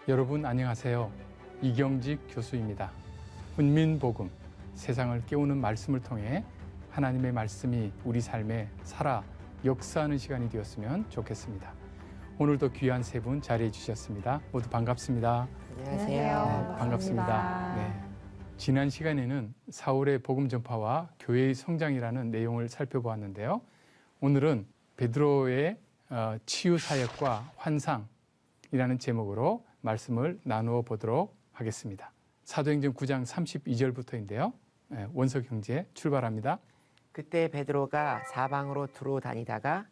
여러분 안녕하세요. 이경직 교수입니다. 훈민복음, 세상을 깨우는 말씀을 통해 하나님의 말씀이 우리 삶에 살아 역사하는 시간이 되었으면 좋겠습니다. 오늘도 귀한 세 분 자리해 주셨습니다. 모두 반갑습니다. 안녕하세요. 네, 반갑습니다. 네. 지난 시간에는 사울의 복음 전파와 교회의 성장이라는 내용을 살펴보았는데요. 오늘은 베드로의 치유 사역과 환상이라는 제목으로 말씀을 나누어 보도록 하겠습니다. 사도행전 9장 32절부터인데요. 원석 형제 출발합니다. 그때 베드로가 사방으로 두루 다니다가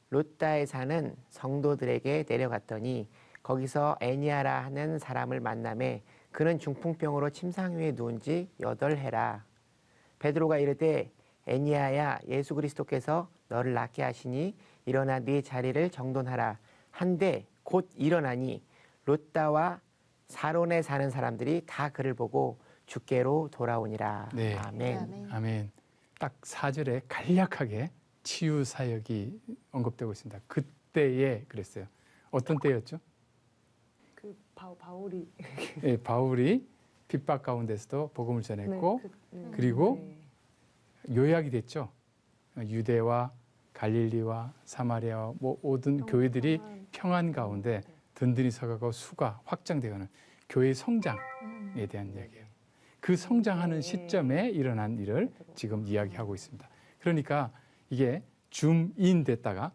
롯다에 사는 성도들에게 내려갔더니 거기서 애니아라 하는 사람을 만나매 그는 중풍병으로 침상 위에 누운 지 8해라. 베드로가 이르되 애니아야, 예수 그리스도께서 너를 낫게 하시니 일어나 네 자리를 정돈하라 한데 곧 일어나니 롯다와 사론에 사는 사람들이 다 그를 보고 주께로 돌아오니라. 네. 아멘. 아멘. 딱 4절에 간략하게 치유 사역이 언급되고 있습니다. 그때에 그랬어요. 어떤 때였죠? 바울이 네, 바울이 핍박 가운데서도 복음을 전했고 그리고 요약이 됐죠. 유대와 갈릴리와 사마리아와 모든 교회들이 평안 가운데 든든히 서가고 수가 확장되어가는 교회의 성장에 대한 이야기예요. 그 성장하는 시점에 일어난 일을 지금 이야기하고 있습니다. 그러니까 이게 줌인 됐다가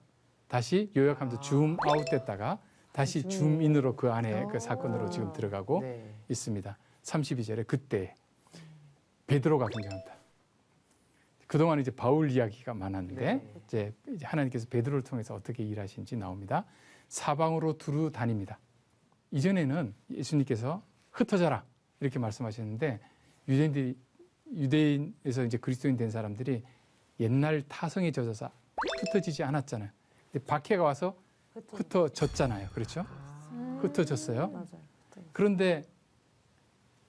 다시 요약하면서 줌아웃 됐다가 다시 줌인으로 그 안에 그 사건으로 지금 들어가고 있습니다. 32절에 그때 베드로가 등장한다. 그동안 이제 바울 이야기가 많았는데 이제 하나님께서 베드로를 통해서 어떻게 일하신지 나옵니다. 사방으로 두루 다닙니다. 이전에는 예수님께서 흩어져라 이렇게 말씀하셨는데 유대인에서 이제 그리스도인 된 사람들이 옛날 타성에 젖어서 흩어지지 않았잖아요. 근데 박해가 와서 흩어졌잖아요. 그렇죠? 흩어졌어요. 맞아요. 그런데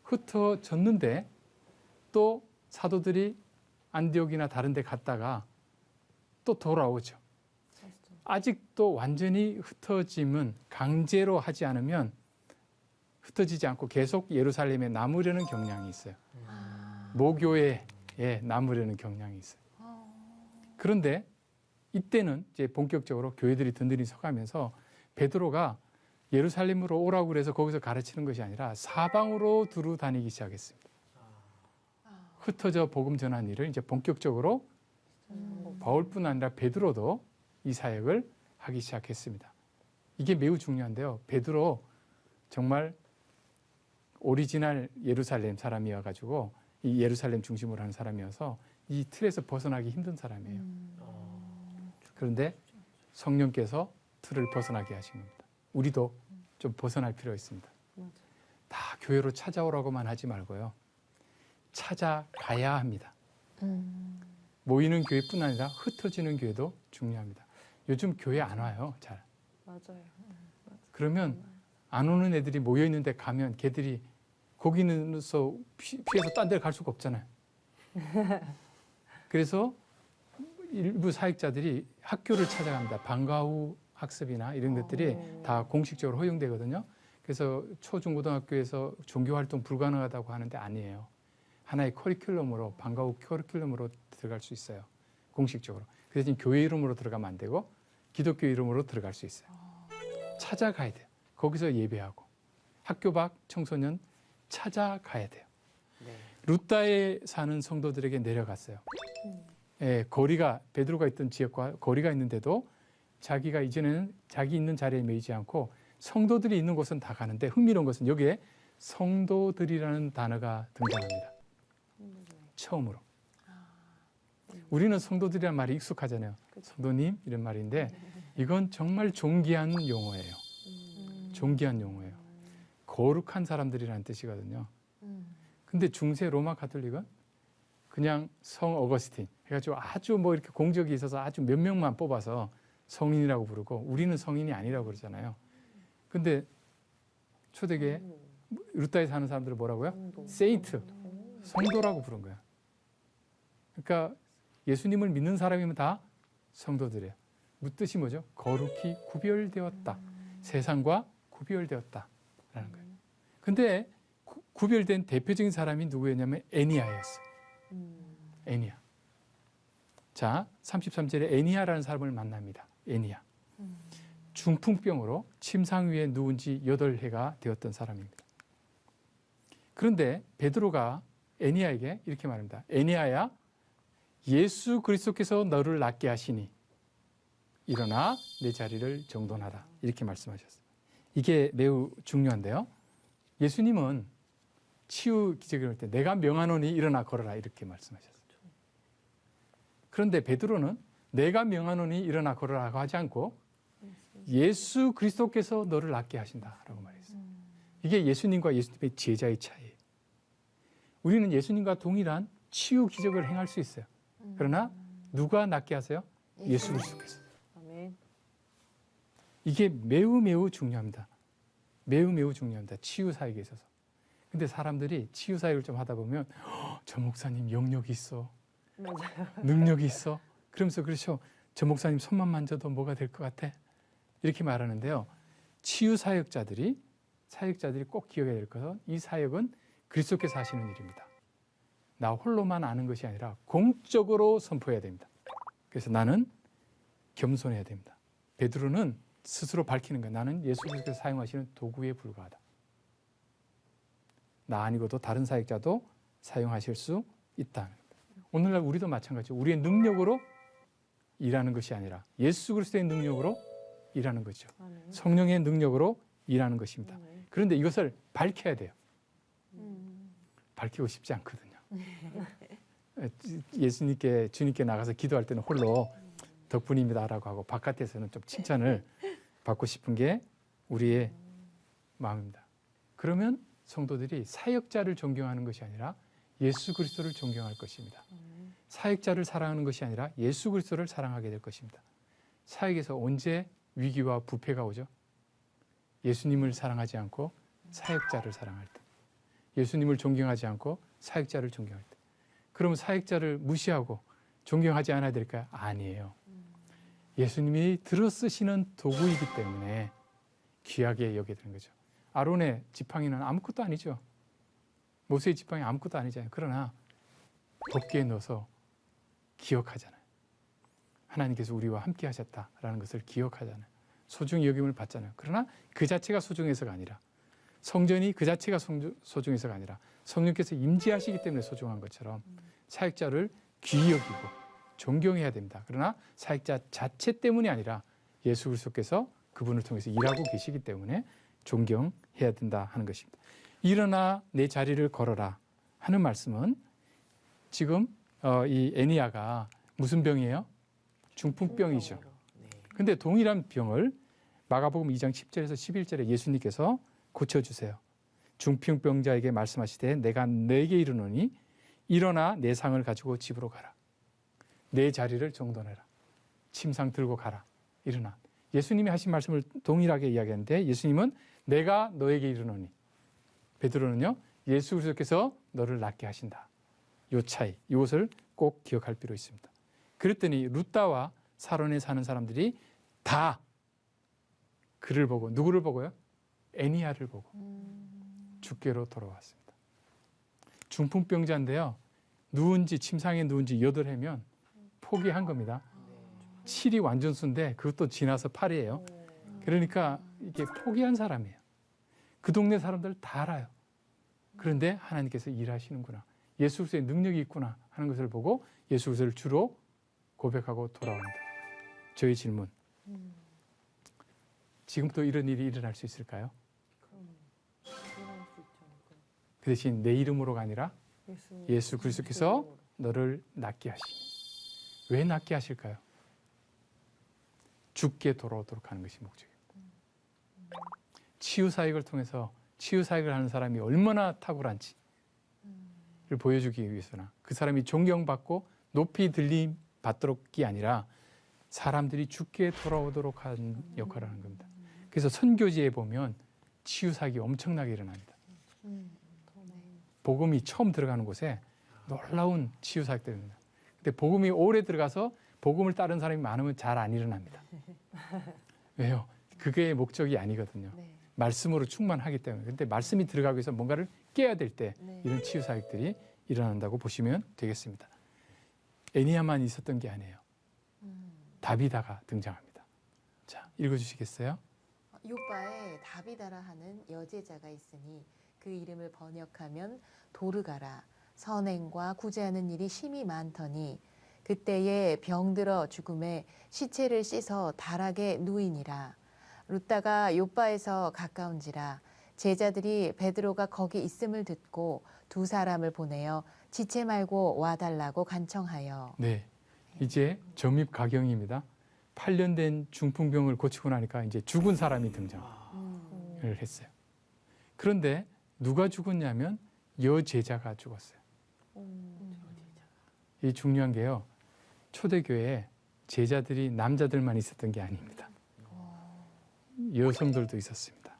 흩어졌는데 또 사도들이 안디옥이나 다른 데 갔다가 또 돌아오죠. 아직도 완전히 흩어짐은 강제로 하지 않으면 흩어지지 않고 계속 예루살렘에 남으려는 경향이 있어요. 모교에 남으려는 경향이 있어요. 그런데 이때는 이제 본격적으로 교회들이 든든히 서가면서 베드로가 예루살렘으로 오라고 그래서 거기서 가르치는 것이 아니라 사방으로 두루 다니기 시작했습니다. 흩어져 복음 전한 일을 이제 본격적으로 바울뿐 아니라 베드로도 이 사역을 하기 시작했습니다. 이게 매우 중요한데요. 베드로 정말 오리지널 예루살렘 사람이어가지고 이 예루살렘 중심으로 하는 사람이어서 이 틀에서 벗어나기 힘든 사람이에요. 그런데 성령께서 틀을 벗어나게 하신 겁니다. 우리도 좀 벗어날 필요가 있습니다. 다 교회로 찾아오라고만 하지 말고요. 찾아가야 합니다. 모이는 교회뿐 아니라 흩어지는 교회도 중요합니다. 요즘 교회 안 와요, 잘. 맞아요. 그러면 안 오는 애들이 모여 있는데 가면 걔들이 거기는서 피해서 딴 데를 갈 수가 없잖아요. 그래서 일부 사역자들이 학교를 찾아갑니다. 방과 후 학습이나 이런 것들이 다 공식적으로 허용되거든요. 그래서 초중고등학교에서 종교활동 불가능하다고 하는데 아니에요. 하나의 커리큘럼으로 방과 후 커리큘럼으로 들어갈 수 있어요. 공식적으로. 그 대신 교회 이름으로 들어가면 안 되고 기독교 이름으로 들어갈 수 있어요. 찾아가야 돼요. 거기서 예배하고 학교 밖 청소년 찾아가야 돼요. 루다에 사는 성도들에게 내려갔어요. 거리가 베드로가 있던 지역과 거리가 있는데도 자기가 이전에는 자기 있는 자리에 매이지 않고 성도들이 있는 곳은 다 가는데 흥미로운 것은 여기에 성도들이라는 단어가 등장합니다. 처음으로. 우리는 성도들이라는 말이 익숙하잖아요. 성도님 이런 말인데 이건 정말 존귀한 용어예요. 존귀한 용어예요. 거룩한 사람들이라는 뜻이거든요. 근데 중세 로마 가톨릭은 그냥 성 어거스틴 해가지고 아주 뭐 이렇게 공적이 있어서 아주 몇 명만 뽑아서 성인이라고 부르고 우리는 성인이 아니라고 그러잖아요. 근데 초대교회 루타에 사는 사람들은 뭐라고요? 세인트, 성도라고 부른 거야. 그러니까 예수님을 믿는 사람이면 다 성도들이에요. 뜻이 뭐죠? 거룩히 구별되었다. 세상과 구별되었다라는 거예요. 근데 구별된 대표적인 사람이 누구였냐면 애니야였어요. 애니야. 자, 33절에 애니야라는 사람을 만납니다. 애니야. 중풍병으로 침상 위에 누운 지 8해가 되었던 사람입니다. 그런데 베드로가 애니야에게 이렇게 말합니다. 애니야야, 예수 그리스도께서 너를 낫게 하시니 일어나 내 자리를 정돈하라. 이렇게 말씀하셨어요. 이게 매우 중요한데요. 예수님은 치유 기적을 할 때 내가 명하노니 일어나 걸어라 이렇게 말씀하셨어요. 그런데 베드로는 내가 명하노니 일어나 걸어라고 하지 않고 예수 그리스도께서 너를 낫게 하신다라고 말했어요. 이게 예수님과 예수님의 제자의 차이예요. 우리는 예수님과 동일한 치유 기적을 행할 수 있어요. 그러나 누가 낫게 하세요? 예수 그리스도께서. 아멘. 이게 매우 중요합니다. 매우 중요합니다. 치유 사역에 있어서. 근데 사람들이 치유 사역을 좀 하다 보면 저 목사님 영역이 있어. 맞아요. 능력이 있어. 그러면서 그렇죠. 저 목사님 손만 만져도 뭐가 될 것 같아. 이렇게 말하는데요. 치유 사역자들이 꼭 기억해야 될 것은 이 사역은 그리스도께서 하시는 일입니다. 나 홀로만 아는 것이 아니라 공적으로 선포해야 됩니다. 그래서 나는 겸손해야 됩니다. 베드로는 스스로 밝히는 거야. 나는 예수 그리스도께서 사용하시는 도구에 불과하다. 나 아니고도 다른 사역자도 사용하실 수 있다. 오늘날 우리도 마찬가지죠. 우리의 능력으로 일하는 것이 아니라 예수 그리스도의 능력으로 일하는 거죠. 아멘. 성령의 능력으로 일하는 것입니다. 아멘. 그런데 이것을 밝혀야 돼요. 밝히고 싶지 않거든요. 주님께 나가서 기도할 때는 홀로 덕분입니다라고 하고 바깥에서는 좀 칭찬을 받고 싶은 게 우리의 마음입니다. 그러면 성도들이 사역자를 존경하는 것이 아니라 예수 그리스도를 존경할 것입니다. 사역자를 사랑하는 것이 아니라 예수 그리스도를 사랑하게 될 것입니다. 사역에서 언제 위기와 부패가 오죠? 예수님을 사랑하지 않고 사역자를 사랑할 때. 예수님을 존경하지 않고 사역자를 존경할 때. 그러면 사역자를 무시하고 존경하지 않아야 될까요? 아니에요. 예수님이 들어 쓰시는 도구이기 때문에 귀하게 여겨야 되는 거죠. 아론의 지팡이는 아무것도 아니죠. 모세의 지팡이 아무것도 아니잖아요. 그러나 도끼에 넣어서 기억하잖아요. 하나님께서 우리와 함께 하셨다라는 것을 기억하잖아요. 소중히 여김을 받잖아요. 그러나 그 자체가 소중해서가 아니라 성전이 그 자체가 소중해서가 아니라 성령께서 임재하시기 때문에 소중한 것처럼 사역자를 귀히 여기고 존경해야 됩니다. 그러나 사역자 자체 때문이 아니라 예수 그리스도께서 그분을 통해서 일하고 계시기 때문에 존경해야 된다 하는 것입니다. 일어나 내 자리를 걸어라 하는 말씀은 지금 이 애니야가 무슨 병이에요? 중풍병이죠. 근데 동일한 병을 마가복음 2장 10절에서 11절에 예수님께서 고쳐주세요. 중풍병자에게 말씀하시되 내가 너에게 이르노니 일어나 내 상을 가지고 집으로 가라. 내 자리를 정돈해라. 침상 들고 가라. 일어나. 예수님이 하신 말씀을 동일하게 이야기하는데 예수님은 내가 너에게 이르노니 베드로는요 예수 그리스도께서 너를 낫게 하신다. 요 차이, 이것을 꼭 기억할 필요 있습니다. 그랬더니 룻다와 사론에 사는 사람들이 다 그를 보고 누구를 보고요? 애니야를 보고 주께로 돌아왔습니다. 중풍병자인데요. 누운 지 침상에 누운 지 8해면 포기한 겁니다. 7이 완전 수인데 그것도 지나서 8이에요. 그러니까 이게 포기한 사람이에요. 그 동네 사람들 다 알아요. 그런데 하나님께서 일하시는구나. 예수 그리스도의 능력이 있구나 하는 것을 보고 예수 그리스도를 주로 고백하고 돌아옵니다. 저희 질문. 지금도 이런 일이 일어날 수 있을까요? 그 대신 내 이름으로가 아니라 예수 그리스도께서 너를 낫게 하시니. 왜 낫게 하실까요? 죽게 돌아오도록 하는 것이 목적입니다. 치유 사역을 통해서 치유 사역을 하는 사람이 얼마나 탁월한지를 보여주기 위해서나 그 사람이 존경받고 높이 들림 받도록이 아니라 사람들이 죽게 돌아오도록 하는 역할을 하는 겁니다. 그래서 선교지에 보면 치유 사역이 엄청나게 일어납니다. 복음이 처음 들어가는 곳에 놀라운 치유 사역들입니다. 근데 복음이 오래 들어가서 복음을 따른 사람이 많으면 잘 안 일어납니다. 왜요? 그게 목적이 아니거든요. 말씀으로 충만하기 때문에. 근데 말씀이 들어가기 위해서 뭔가를 깨야 될 때 네. 이런 치유 사역들이 일어난다고 보시면 되겠습니다. 애니야만 있었던 게 아니에요. 다비다가 등장합니다. 자, 읽어주시겠어요? 요바에 다비다라 하는 여제자가 있으니 그 이름을 번역하면 도르가라. 선행과 구제하는 일이 심히 많더니 그때에 병들어 죽음에 시체를 씻어 다락에 누이니라. 룻다가 요바에서 가까운지라 제자들이 베드로가 거기 있음을 듣고 두 사람을 보내어 지체 말고 와달라고 간청하여. 네. 이제 점입가경입니다. 8년 된 중풍병을 고치고 나니까 이제 죽은 사람이 등장을 했어요. 그런데 누가 죽었냐면 여제자가 죽었어요. 이 중요한 게요. 초대교회에 제자들이 남자들만 있었던 게 아닙니다. 여성들도 있었습니다.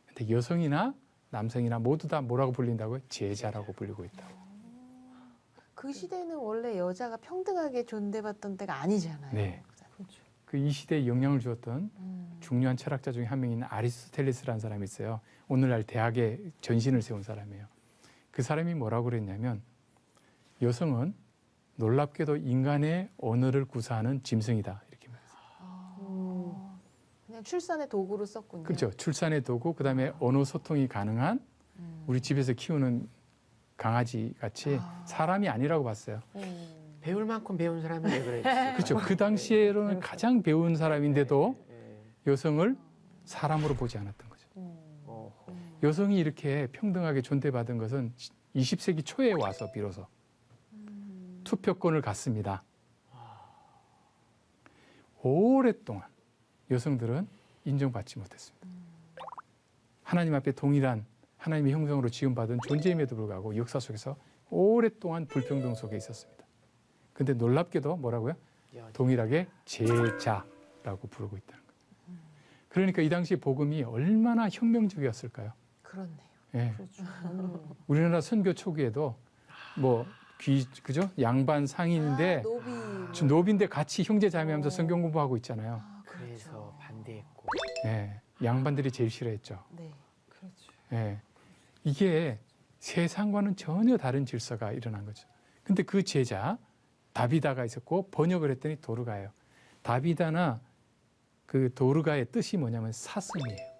근데 여성이나 남성이나 모두 다 뭐라고 불린다고요? 제자라고 불리고 있다고. 그 시대는 원래 여자가 평등하게 존대받던 때가 아니잖아요. 네. 그 이 시대에 영향을 주었던 음. 중요한 철학자 중에 한 명인 아리스토텔레스라는 사람이 있어요. 오늘날 대학에 전신을 세운 사람이에요. 그 사람이 뭐라고 그랬냐면 여성은 놀랍게도 인간의 언어를 구사하는 짐승이다. 이렇게 말했어요. 그냥 출산의 도구로 썼군요. 그렇죠. 출산의 도구, 그다음에 언어 소통이 가능한 우리 집에서 키우는 강아지 같이 사람이 아니라고 봤어요. 배울 만큼 배운 사람이 왜 그랬어요? 그렇죠. 그 당시에로는 가장 배운 사람인데도 여성을 사람으로 보지 않았던 거죠. 여성이 이렇게 평등하게 존대받은 것은 20세기 초에 와서 비로소 투표권을 갖습니다. 오랫동안 여성들은 인정받지 못했습니다. 하나님 앞에 동일한 하나님의 형상으로 지음받은 존재임에도 불구하고 역사 속에서 오랫동안 불평등 속에 있었습니다. 근데 놀랍게도 뭐라고요? 동일하게 제자라고 부르고 있다는 거예요. 그러니까 이 당시 복음이 얼마나 혁명적이었을까요? 그렇네요. 예. 그렇죠. 우리나라 선교 초기에도 뭐 그죠? 양반 상인인데 노비. 노비인데 같이 형제 자매하면서 성경 공부하고 있잖아요. 그래서 반대했고. 예. 양반들이 제일 싫어했죠. 네. 그렇죠. 예. 이게 세상과는 전혀 다른 질서가 일어난 거죠. 근데 그 제자 다비다가 있었고 번역을 했더니 도르가예요. 다비다나 그 도르가의 뜻이 뭐냐면 사슴이에요.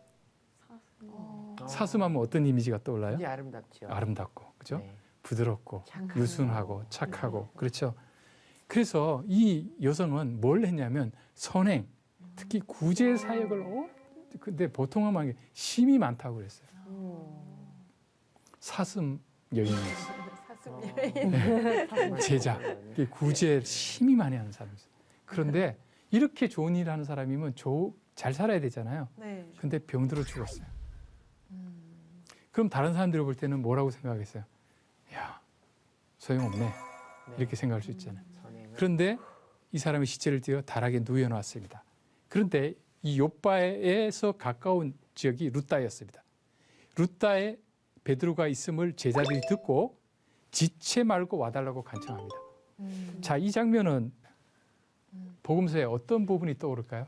사슴하면 어떤 이미지가 떠올라요? 굉장히 아름답죠. 아름답고, 그죠? 네. 부드럽고, 착하고. 유순하고, 착하고, 그렇죠? 그래서 이 여성은 뭘 했냐면 선행, 특히 구제 사역을 근데 보통 하면 심이 많다고 그랬어요. 사슴 여인이었어요. 사슴 제자, 구제 심이 많이 하는 사람이었어요. 그런데 이렇게 좋은 일 하는 사람이면 잘 살아야 되잖아요. 네. 근데 병들어 죽었어요. 그럼 다른 사람들이 볼 때는 뭐라고 생각하겠어요? 야, 소용없네. 이렇게 생각할 수 있잖아요. 그런데 이 사람의 시체를 띄어 다락에 누워놨습니다. 그런데 이 요바에서 가까운 지역이 룻다였습니다. 룻다에 베드로가 있음을 제자들이 듣고 지체 말고 와달라고 간청합니다. 자, 이 장면은 복음서에 어떤 부분이 떠오를까요?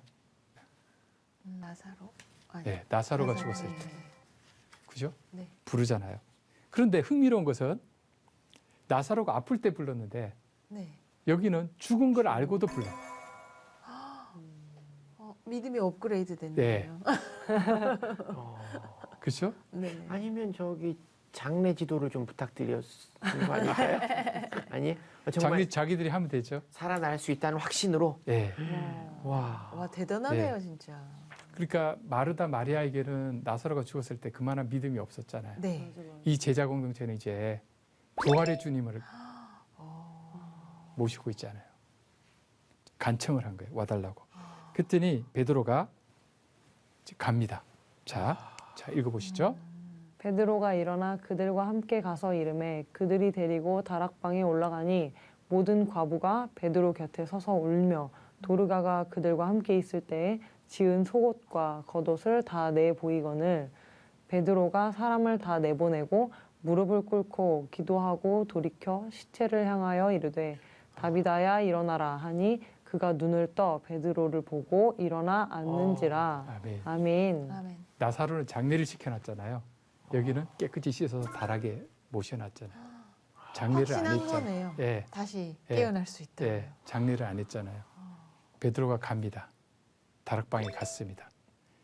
나사로. 아니, 네, 나사로가 나사로. 죽었을 때. 네. 그죠? 네. 부르잖아요. 그런데 흥미로운 것은 나사로가 아플 때 불렀는데 네. 여기는 죽은 걸 알고도 불러요. 믿음이 업그레이드 됐네요. 그렇죠? 네. 아니면 저기 장례 지도를 좀 부탁드렸는 거 아닐까요? 아니 정말 자기들이 하면 되죠. 살아날 수 있다는 확신으로. 네. 와 대단하네요 진짜. 그러니까 마르다 마리아에게는 나사로가 죽었을 때 그만한 믿음이 없었잖아요. 네. 이 제자 공동체는 이제 부활의 주님을 모시고 있잖아요. 간청을 한 거예요. 와달라고. 그랬더니 베드로가 갑니다. 자 읽어보시죠. 베드로가 일어나 그들과 함께 가서 이르매 그들이 데리고 다락방에 올라가니 모든 과부가 베드로 곁에 서서 울며 도르가가 그들과 함께 있을 때에 지은 속옷과 겉옷을 다 내 보이거늘 베드로가 사람을 다 내보내고 무릎을 꿇고 기도하고 돌이켜 시체를 향하여 이르되 다비다야 일어나라 하니 그가 눈을 떠 베드로를 보고 일어나 앉는지라. 아멘. 아멘. 아멘. 나사로는 장례를 시켜놨잖아요. 여기는 깨끗이 씻어서 다락에 모셔놨잖아요. 장례를 안 확신한 했잖아요. 거네요. 예, 다시 예. 깨어날 수 있다고요. 예, 장례를 안 했잖아요. 베드로가 갑니다. 다락방에 갔습니다.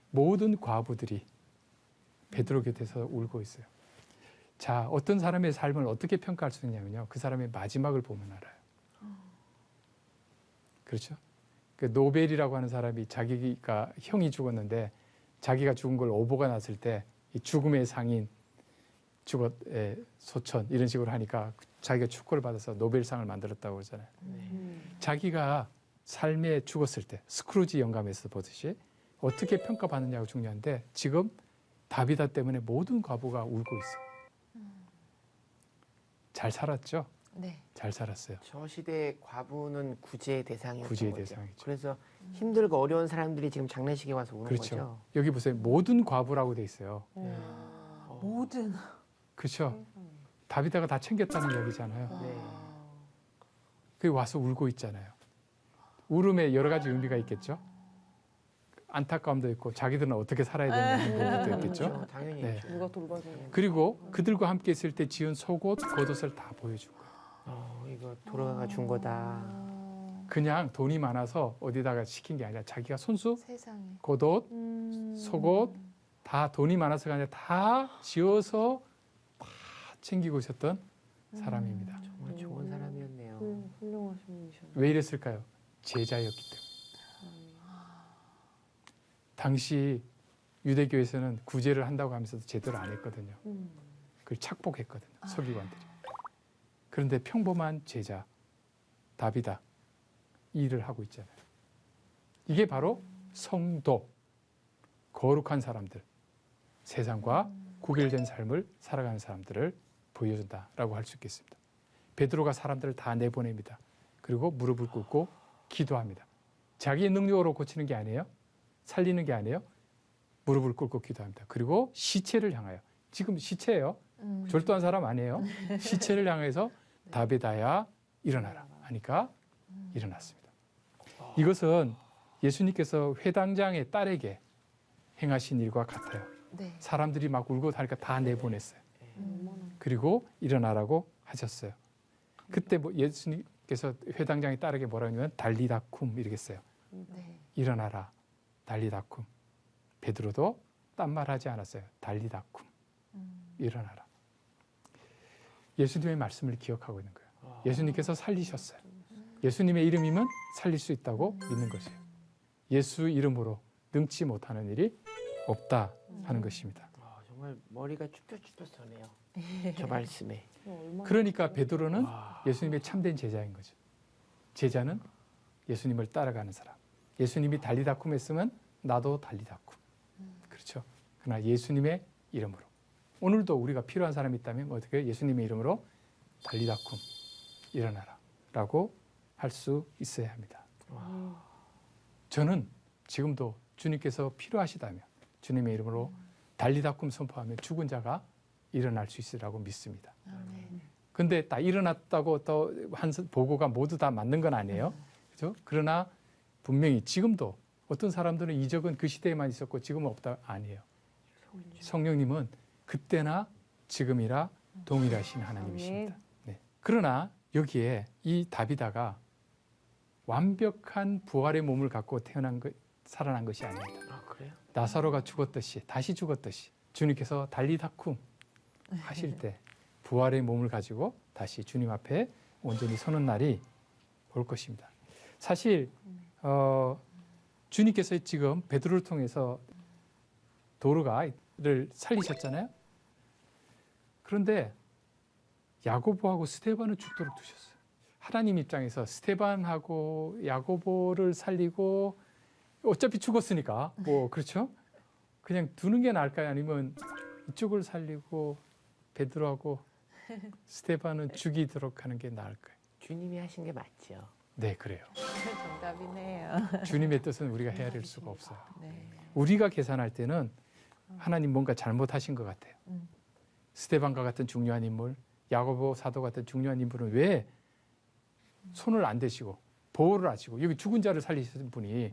모든 과부들이 베드로 곁에서 울고 있어요. 자, 어떤 사람의 삶을 어떻게 평가할 수 있냐면요. 그 사람의 마지막을 보면 알아요. 그렇죠? 그 노벨이라고 하는 사람이 자기가 형이 죽었는데 자기가 죽은 걸 오보가 났을 때 이 죽음의 상인, 소천 이런 식으로 하니까 자기가 축구를 받아서 노벨상을 만들었다고 그러잖아요. 자기가 삶에 죽었을 때 스크루지 영감에서 보듯이 어떻게 평가받느냐가 중요한데 지금 다비다 때문에 모든 과부가 울고 있어. 잘 살았죠? 네. 잘 살았어요. 저 시대 과부는 구제의 대상이었던 구제의 거죠. 대상이죠. 그래서 힘들고 어려운 사람들이 지금 장례식에 와서 우는 그렇죠. 거죠. 여기 보세요. 모든 과부라고 돼 있어요. 모든. 그렇죠. 다비다가 다 챙겼다는 얘기잖아요. 네. 그리고 와서 울고 있잖아요. 울음에 여러 가지 의미가 있겠죠. 안타까움도 있고 자기들은 어떻게 살아야 되냐는 부분도 있겠죠. 그렇죠. 당연히 네. 있죠. 누가 돌봐줘. 그리고 그들과 함께 있을 때 지은 속옷, 겉옷을 다 보여준 거예요. 이거 돌아가 준 거다. 그냥 돈이 많아서 어디다가 시킨 게 아니라 자기가 손수, 세상에. 겉옷, 속옷 다 돈이 많아서가 아니라 다 지어서 다 챙기고 있었던 사람입니다. 정말 좋은 사람이었네요. 훌륭하신 분이셨네요. 왜 이랬을까요? 제자였기 때문에. 당시 유대교에서는 구제를 한다고 하면서도 제대로 안 했거든요. 그걸 착복했거든요. 서기관들이. 그런데 평범한 제자 다비다 이 일을 하고 있잖아요. 이게 바로 성도, 거룩한 사람들, 세상과 구별된 삶을 살아가는 사람들을 보여준다라고 할 수 있겠습니다. 베드로가 사람들을 다 내보냅니다. 그리고 무릎을 꿇고 기도합니다. 자기의 능력으로 고치는 게 아니에요. 살리는 게 아니에요. 무릎을 꿇고 기도합니다. 그리고 시체를 향하여, 지금 시체예요. 절도한 사람 아니에요. 시체를 향해서 다비다야 일어나라 하니까 일어났습니다. 이것은 예수님께서 회당장의 딸에게 행하신 일과 같아요. 네. 사람들이 막 울고 하니까 다 내보냈어요. 그리고 일어나라고 하셨어요. 그때 뭐 예수님께서 회당장의 딸에게 뭐라고 하냐면 달리다쿰 이러겠어요. 네. 일어나라 달리다쿰. 베드로도 딴 말 하지 않았어요. 달리다쿰. 일어나라. 예수님의 말씀을 기억하고 있는 거예요. 예수님께서 살리셨어요. 예수님의 이름이면 살릴 수 있다고 믿는 것이에요. 예수 이름으로 능치 못하는 일이 없다 하는 것입니다. 정말 머리가 쭈뼛쭈뼛 서네요. 저 말씀에. 그러니까 베드로는 예수님의 참된 제자인 거죠. 제자는 예수님을 따라가는 사람. 예수님이 달리다쿰 했으면 나도 달리다쿰. 그렇죠. 그러나 예수님의 이름으로. 오늘도 우리가 필요한 사람이 있다면 어떻게 예수님의 이름으로 달리다쿰 일어나라 라고 할 수 있어야 합니다. 저는 지금도 주님께서 필요하시다면 주님의 이름으로 달리다쿰 선포하면 죽은 자가 일어날 수 있으라고 믿습니다. 근데 다 일어났다고 또 한 보고가 모두 다 맞는 건 아니에요. 그죠? 그러나 분명히 지금도 어떤 사람들은 이적은 그 시대에만 있었고 지금은 없다 아니에요. 성령님은 그때나 지금이라 동일하신 하나님이십니다. 네. 그러나 여기에 이 다비다가 완벽한 부활의 몸을 갖고 살아난 것이 아닙니다. 그래요? 나사로가 죽었듯이 다시 죽었듯이 주님께서 달리다쿰 하실 때 부활의 몸을 가지고 다시 주님 앞에 온전히 서는 날이 올 것입니다. 사실 주님께서 지금 베드로를 통해서 도르가를 살리셨잖아요. 그런데 야고보하고 스데반을 죽도록 두셨어요. 하나님 입장에서 스데반하고 야고보를 살리고 어차피 죽었으니까 뭐 그렇죠? 그냥 두는 게 나을까요? 아니면 이쪽을 살리고 베드로하고 스데반은 죽이도록 하는 게 나을까요? 주님이 하신 게 맞죠. 네, 그래요. 정답이네요. 주님의 뜻은 우리가 헤아릴 수가 없어요. 네. 우리가 계산할 때는 하나님 뭔가 잘못하신 것 같아요. 스데반과 같은 중요한 인물, 야고보 사도 같은 중요한 인물은 왜 손을 안 대시고 보호를 하시고 여기 죽은 자를 살리신 분이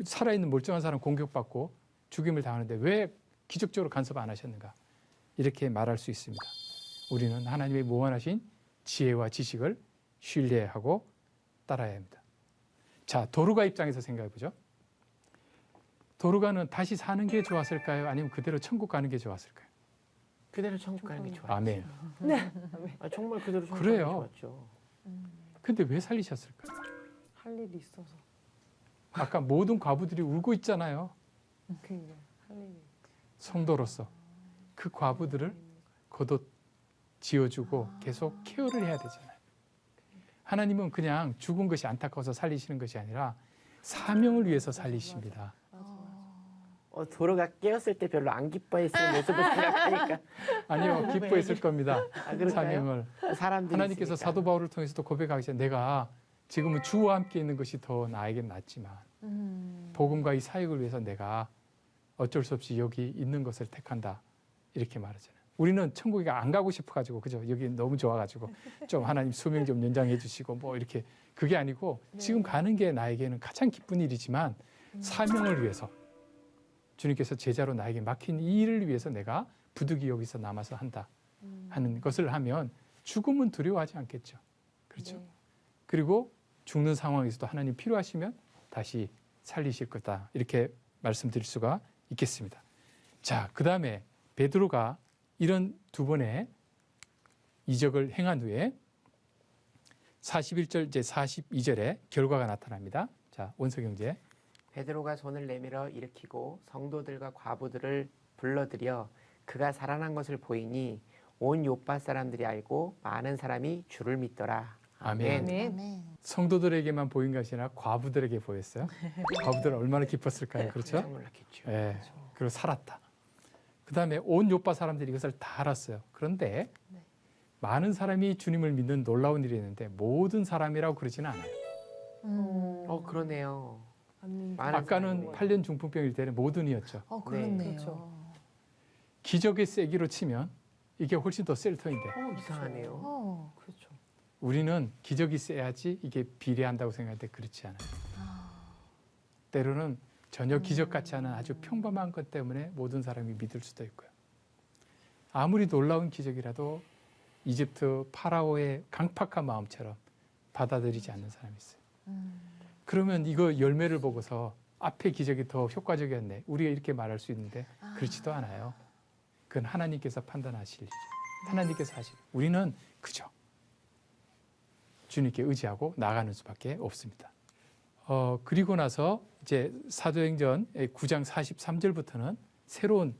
살아있는 멀쩡한 사람 공격받고 죽임을 당하는데 왜 기적적으로 간섭 안 하셨는가? 이렇게 말할 수 있습니다. 우리는 하나님의 무한하신 지혜와 지식을 신뢰하고 따라야 합니다. 자, 도르가 입장에서 생각해 보죠. 도르가는 다시 사는 게 좋았을까요? 아니면 그대로 천국 가는 게 좋았을까요? 그대로 천국 가는 게 좋았죠. 아멘. 아, 정말 그대로 천국 그래요. 가는 게 좋았죠. 근데 왜 살리셨을까요? 할 일이 있어서. 아까 모든 과부들이 울고 있잖아요. 그게 할 일이. 성도로서 그 과부들을 걷어 지어주고 계속 케어를 해야 되잖아요. 하나님은 그냥 죽은 것이 안타까워서 살리시는 것이 아니라 사명을 위해서 살리십니다. 도로가 깨었을 때 별로 안 기뻐했을 모습을 생각하니까 아니요, 기뻐했을 겁니다. 아, 그럴까요? 사명을. 사람들이 하나님께서 있으니까. 사도 바울을 통해서도 고백하시죠. 내가 지금은 주와 함께 있는 것이 더 나에겐 낫지만 복음과 이 사역을 위해서 내가 어쩔 수 없이 여기 있는 것을 택한다. 이렇게 말하잖아요. 우리는 천국에 안 가고 싶어가지고 그죠? 여기 너무 좋아가지고 좀 하나님 수명 좀 연장해 주시고 뭐 이렇게 그게 아니고 지금 가는 게 나에게는 가장 기쁜 일이지만 사명을 위해서 주님께서 제자로 나에게 맡긴 이 일을 위해서 내가 부득이 여기서 남아서 한다 하는 것을 하면 죽음은 두려워하지 않겠죠. 그렇죠? 네. 그리고 죽는 상황에서도 하나님 필요하시면 다시 살리실 거다. 이렇게 말씀드릴 수가 있겠습니다. 자, 그 다음에 베드로가 이런 두 번의 이적을 행한 후에 41절 이제 42절에 결과가 나타납니다. 자, 원서경제. 베드로가 손을 내밀어 일으키고 성도들과 과부들을 불러들여 그가 살아난 것을 보이니 온 요파 사람들이 알고 많은 사람이 주를 믿더라. 아멘. 아멘. 성도들에게만 보인 것이 아니라 과부들에게 보였어요. 과부들은 얼마나 기뻤을까요? 그렇죠? 깜짝 놀랐겠죠. 예. 그리고 살았다. 그 다음에 온 요파 사람들이 이것을 다 알았어요. 그런데 네. 많은 사람이 주님을 믿는 놀라운 일이 있는데 모든 사람이라고 그러지는 않아요. 그러네요. 많은 아까는 사람이. 8년 중풍병일 때는 모든이었죠. 그렇네요. 그렇죠. 기적의 세기로 치면 이게 훨씬 더 셀 터인데 이상하네요. 그렇죠. 우리는 기적이 세야지 이게 비례한다고 생각하는데 그렇지 않아요. 때로는 전혀 기적 같지 않은 아주 평범한 것 때문에 모든 사람이 믿을 수도 있고요. 아무리 놀라운 기적이라도 이집트 파라오의 강팍한 마음처럼 받아들이지 않는 사람이 있어요. 그러면 이거 열매를 보고서 앞에 기적이 더 효과적이었네. 우리가 이렇게 말할 수 있는데 그렇지도 않아요. 그건 하나님께서 판단하실 일이죠. 하나님께서 하실 일. 우리는 그저 주님께 의지하고 나가는 수밖에 없습니다. 그리고 나서 이제 사도행전 9장 43절부터는 새로운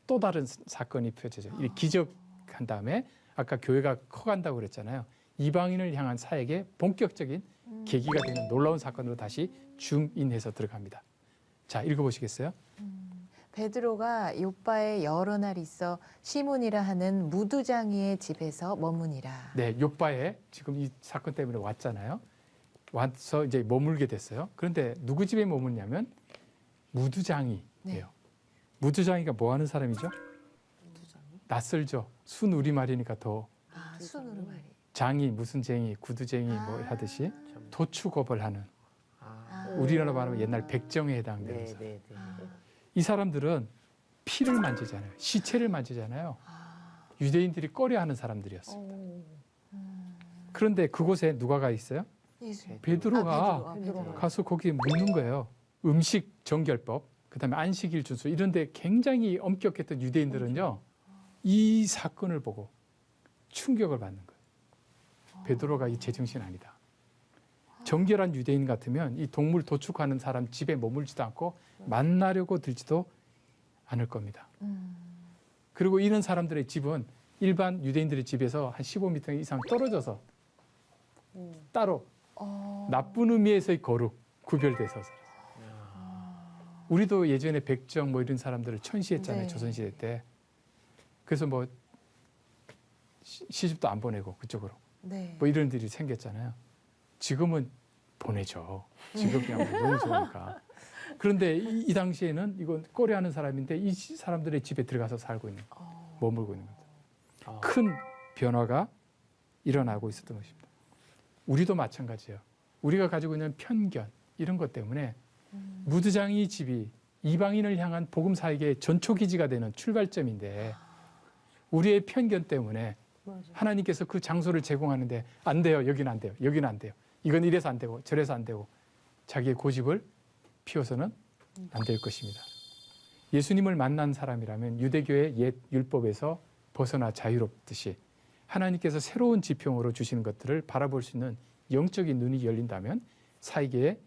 또 다른 사건이 펼쳐져요. 이 기적한 다음에 아까 교회가 커간다고 그랬잖아요. 이방인을 향한 사역의 본격적인 계기가 되는 놀라운 사건으로 다시 줌인해서 들어갑니다. 자, 읽어보시겠어요? 베드로가 요빠에 여러 날 있어 시몬이라 하는 무두장이의 집에서 머무니라. 네, 요빠에 지금 이 사건 때문에 왔잖아요. 와서 이제 머물게 됐어요. 그런데 누구 집에 머물냐면 무두장이에요. 네. 무두장이가 뭐 하는 사람이죠? 낯설죠. 순 우리말이니까 더 순으로 말이. 장이 무슨 쟁이, 구두쟁이 뭐 하듯이 도축업을 하는 아, 우리나라 말하면 옛날 백정에 해당되는 네, 사람. 네, 네. 이 사람들은 피를 만지잖아요. 시체를 만지잖아요. 유대인들이 꺼려하는 사람들이었습니다. 그런데 그곳에 누가 가 있어요? 베드로가 베드로가. 가서 거기에 묻는 거예요. 음식 정결법, 그다음에 안식일 준수 이런데 굉장히 엄격했던 유대인들은요. 이 사건을 보고 충격을 받는 거예요. 베드로가 이 제정신 아니다. 정결한 유대인 같으면 이 동물 도축하는 사람 집에 머물지도 않고 만나려고 들지도 않을 겁니다. 그리고 이런 사람들의 집은 일반 유대인들의 집에서 한 15m 이상 떨어져서 따로 나쁜 의미에서의 거룩 구별돼서 살았어요. 우리도 예전에 백정 뭐 이런 사람들을 천시했잖아요. 네. 조선시대 때. 그래서 뭐 시집도 안 보내고 그쪽으로 네. 뭐 이런 일이 생겼잖아요. 지금은 보내죠. 지금 그냥 뭐 너무 좋으니까. 그런데 이 당시에는 이건 꺼려하는 사람인데 이 사람들의 집에 들어가서 살고 있는, 머물고 있는 겁니다. 큰 변화가 일어나고 있었던 것입니다. 우리도 마찬가지예요. 우리가 가지고 있는 편견 이런 것 때문에 무드장이 집이 이방인을 향한 복음 사역의 전초 기지가 되는 출발점인데 우리의 편견 때문에 맞아요. 하나님께서 그 장소를 제공하는데 안 돼요. 여기는 안 돼요. 여기는 안 돼요. 이건 이래서 안 되고 저래서 안 되고 자기의 고집을 피워서는 안 될 것입니다. 예수님을 만난 사람이라면 유대교의 옛 율법에서 벗어나 자유롭듯이 하나님께서 새로운 지평으로 주시는 것들을 바라볼 수 있는 영적인 눈이 열린다면 사이계의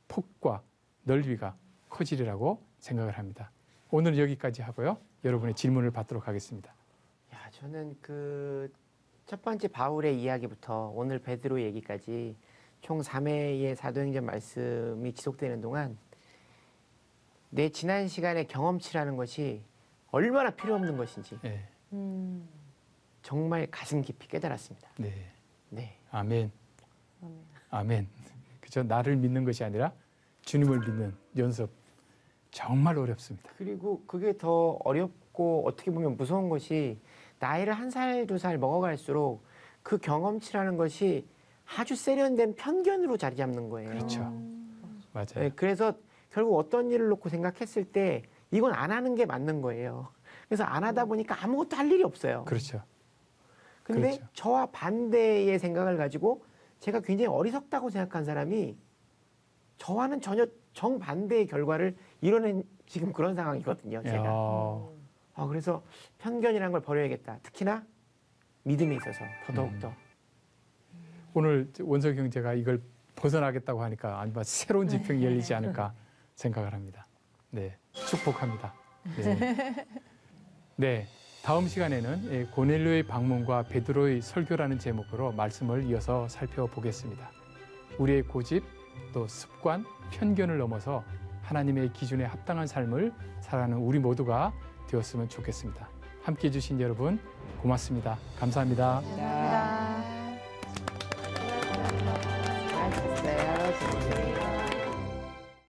폭과 넓이가 커지리라고 생각을 합니다. 오늘은 여기까지 하고요. 여러분의 질문을 받도록 하겠습니다. 야, 저는 그 첫 번째 바울의 이야기부터 오늘 베드로 얘기까지 총 3회의 사도행전 말씀이 지속되는 동안 내 지난 시간의 경험치라는 것이 얼마나 필요 없는 것인지 네, 정말 가슴 깊이 깨달았습니다. 네, 네. 아멘, 아멘. 아멘. 그저 나를 믿는 것이 아니라 주님을 믿는 연습 정말 어렵습니다. 그리고 그게 더 어렵고 어떻게 보면 무서운 것이 나이를 1살, 2살 먹어갈수록 그 경험치라는 것이 아주 세련된 편견으로 자리 잡는 거예요. 그렇죠. 맞아요. 네, 그래서 결국 어떤 일을 놓고 생각했을 때 이건 안 하는 게 맞는 거예요. 그래서 안 하다 보니까 아무것도 할 일이 없어요. 그렇죠. 근데 그렇죠. 저와 반대의 생각을 가지고 제가 굉장히 어리석다고 생각한 사람이 저와는 전혀 정반대의 결과를 이뤄낸 지금 그런 상황이거든요. 제가. 그래서 편견이라는 걸 버려야겠다. 특히나 믿음에 있어서 더더욱더. 오늘 원석 형제가 이걸 벗어나겠다고 하니까 아마 새로운 지평이 열리지 않을까 생각을 합니다. 네, 축복합니다. 네. 네, 다음 시간에는 고넬료의 방문과 베드로의 설교라는 제목으로 말씀을 이어서 살펴보겠습니다. 우리의 고집, 또 습관, 편견을 넘어서 하나님의 기준에 합당한 삶을 살아가는 우리 모두가 되었으면 좋겠습니다. 함께해 주신 여러분 고맙습니다. 감사합니다. 감사합니다.